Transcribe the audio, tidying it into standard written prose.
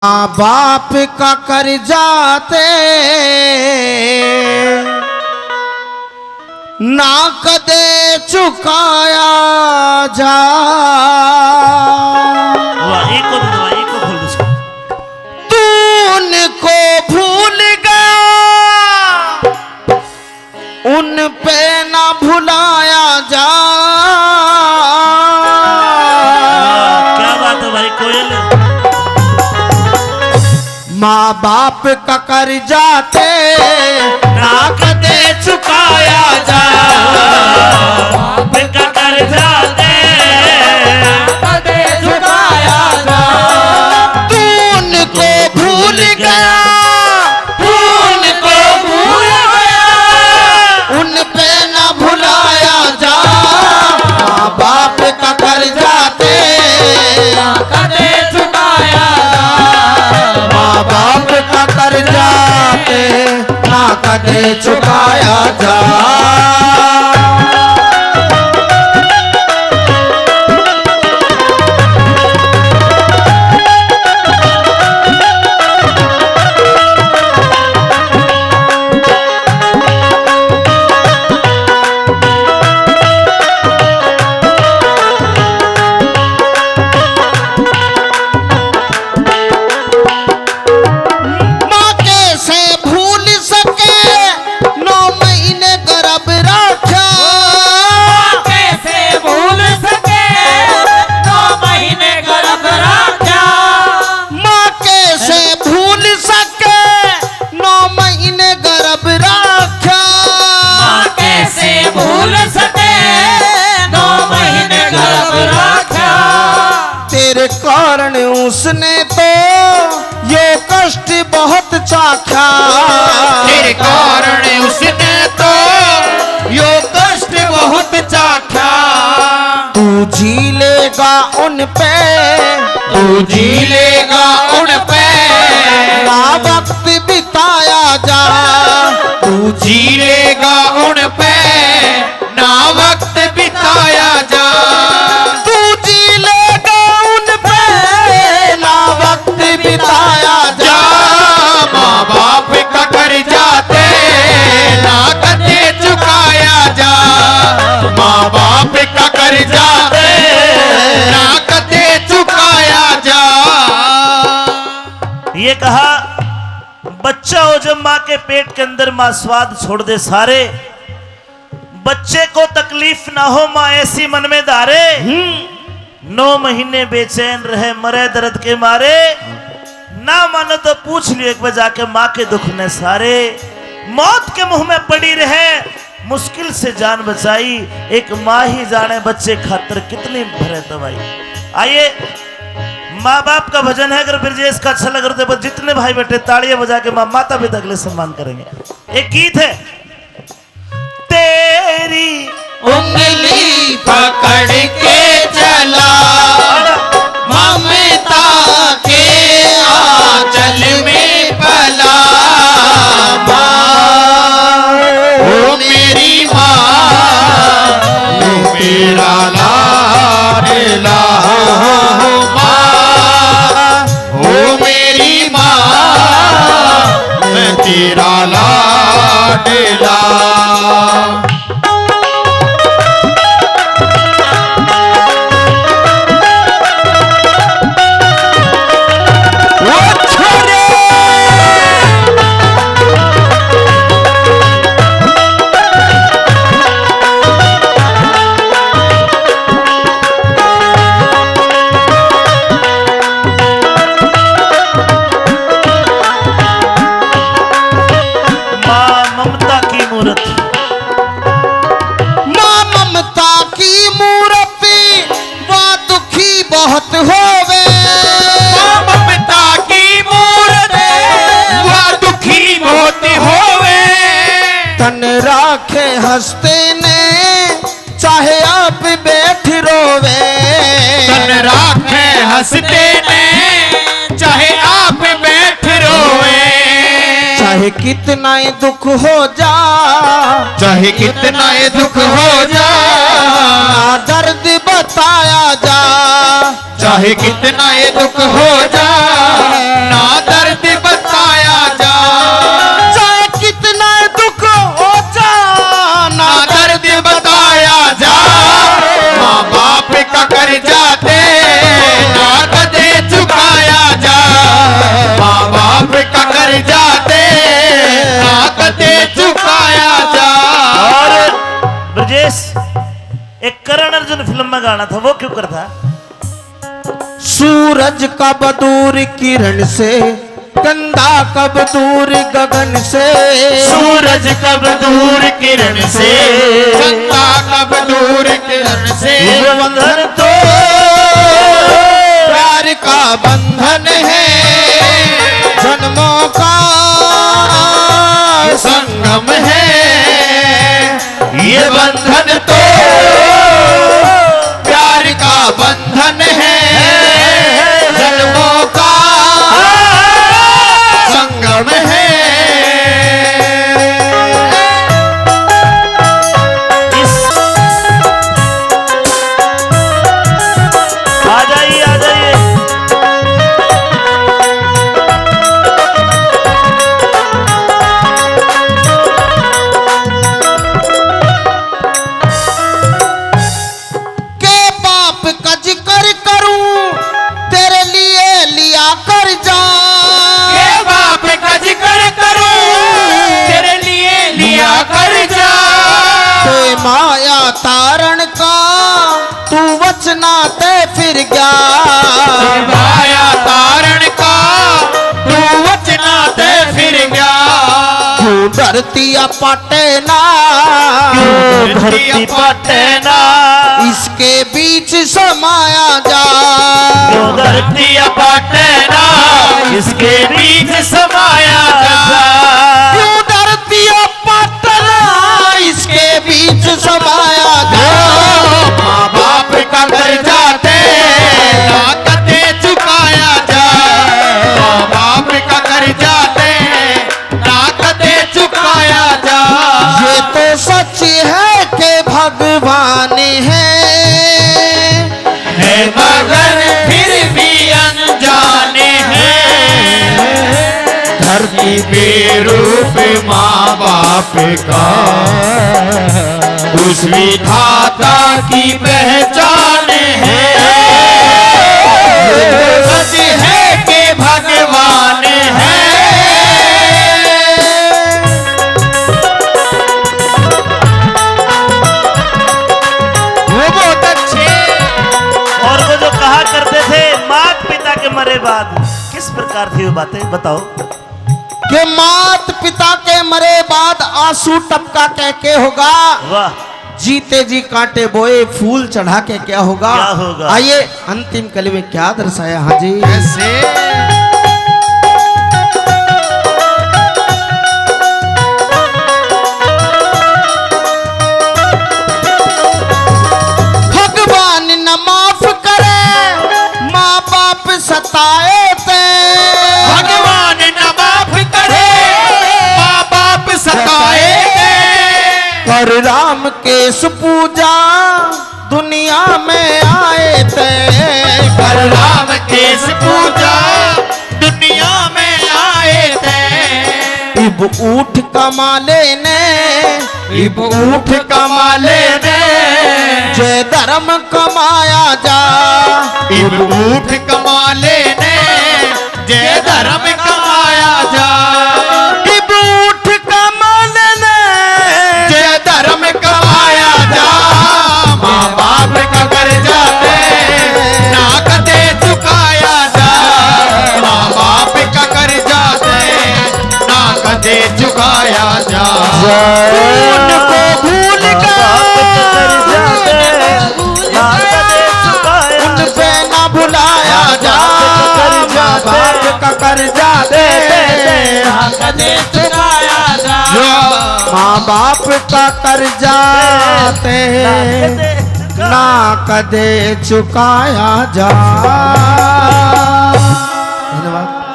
माँ बाप का कर्जाते ना कदे चुकाया जा। तू उनको भूल गया, उन पे ना भुलाया जा। क्या बात है भाई कोयल। माँ बाप का कर्जाते ना कदे चुकाया जा। बाप का कर्जाते कदे चुकाया जा। तू उनको भूल गया, तू उनको भूल गया, उन पे ना भुलाया जा। माँ बाप का कर्जाते कदे चुकाया जा। माँ बाप का कर्जाते ना कदे चुकाया जा। कारण उसने तो ये कष्ट बहुत चाखा। तेरे कारण उसने तो ये कष्ट बहुत चाखा। तू झीलेगा उन पे, तू झीलेगा उन पे ना वक्त बिताया जा। तू झीलेगा उन पे ना वक्त बिताया जा। बिताया जा। माँ बाप का कर्जाते ना कदे चुकाया जा। माँ बाप का कर्जाते ना कदे चुकाया जा। ये कहा बच्चा हो जब माँ के पेट के अंदर माँ स्वाद छोड़ दे सारे। बच्चे को तकलीफ ना हो माँ ऐसी मन में धारे। 9 महीने बेचैन रहे मरे दर्द के मारे। ना मानो तो पूछ लियो एक बार जाके माँ के दुख ने सारे। मौत के मुंह में पड़ी रहे मुश्किल से जान बचाई। एक माँ ही जाने बच्चे खातर कितनी भरे दवाई। आइए माँ बाप का भजन है। अगर ब्रजेश का अच्छा लग रहा है जितने भाई बैठे तालियां बजा के माँ माता पिता अगले सम्मान करेंगे। एक गीत है तेरी उंगली पकड़ के चला ममता के आंचल में पला। ओ मेरी माँ तू मेरा लाडला माँ। ओ मेरी माँ मैं तेरा लाडला। बहुत होवे ममता की मूर्ति वह दुखी बहुत होवे। तन राखे हंसते ने चाहे आप बैठ रोवे। तन राखे हंसते ने चाहे आप बैठ रोवे। चाहे कितना ही दुख हो जा, चाहे कितना ही दुख हो जा, दर्द बताया जा। चाहे कितना ये दुख हो जा, ना दर्द बताया जा। चाहे कितना दुख हो जा, ना दर्द बताया जा। माँ बाप का कर्जा दे, ना कदे चुकाया जा। माँ बाप का कर्जा दे, ना कदे चुकाया जा। और ब्रजेश, एक करण अर्जुन फिल्म में गाना था, वो क्यों करता? सूरज कब दूर किरण से, कंधा कब दूर गगन से। सूरज कब दूर किरण से, कंधा कब दूर किरण से। ये बंधन तो प्यार का बंधन है, जन्मों का संगम है। ये बंधन तो प्यार का बंधन है, जन्मों का संगम है। आ जाइए आ जाइए। के बाप का जिक्र करूं, तेरे लिए लिया कर जा। के बाप का जिक्र करूं, तेरे लिए लिया कर जा। ते माया तारण का तू वचना ते फिर गया। माया तारण का तू वचना ते फिर गया। क्यों धरती पाटे ना, धरती पाटे ना, इसके बीच समाया जा। क्यों धरती पाटे ना, इसके बीच समाया जा। क्यों धरती पाटना, इसके बीच समाया जा। माँ बाप का कर्जा दे, ना कदे चुकाया जा। माँ बाप का कर्जा दे, ना कदे चुकाया जा। ये तो सच है कि भगवान है मगर फिर भी अनजाने हैं। धरती पे रूप माँ बाप का, उस विधाता की पहचान है। ये तो सच है कि भगवान है। वो बहुत अच्छे। और वो जो कहा करते थे मात पिता के मरे बाद, किस प्रकार थी वो बातें बताओ? कि मात पिता के मरे बाद आंसू टपका कह के होगा, वाह, जीते जी कांटे बोए फूल चढ़ा के क्या होगा। क्या होगा? आइए अंतिम कली में क्या दर्शाया। हाँ जी, ऐसे भगवान न माफ करे, माँ बाप सताए थे। भगवान न माफ करे, माँ बाप सताए थे। पर राम केस पूजा दुनिया में आए थे। पर राम केस पूजा दुनिया में आए थे। इब ऊठ कमाले ने, इब ऊठ कमाले ने, जय धर्म कमाया जा। इब ऊठ कमाले ने, जय धर्म कमाया जा। इब ऊठ कमाले ने, जय धर्म कमाया जा। माँ बाप का कर्जा दे, ना कदे चुकाया जा। माँ बाप का कर्जा दे, ना कदे चुकाया जा। उनको भूल उन पे ना भुलाया जा। माँ बाप का कर्जा दे, ना कदे चुकाया जा। माँ बाप का कर्जा दे, ना कदे चुकाया जा। धन्यवाद।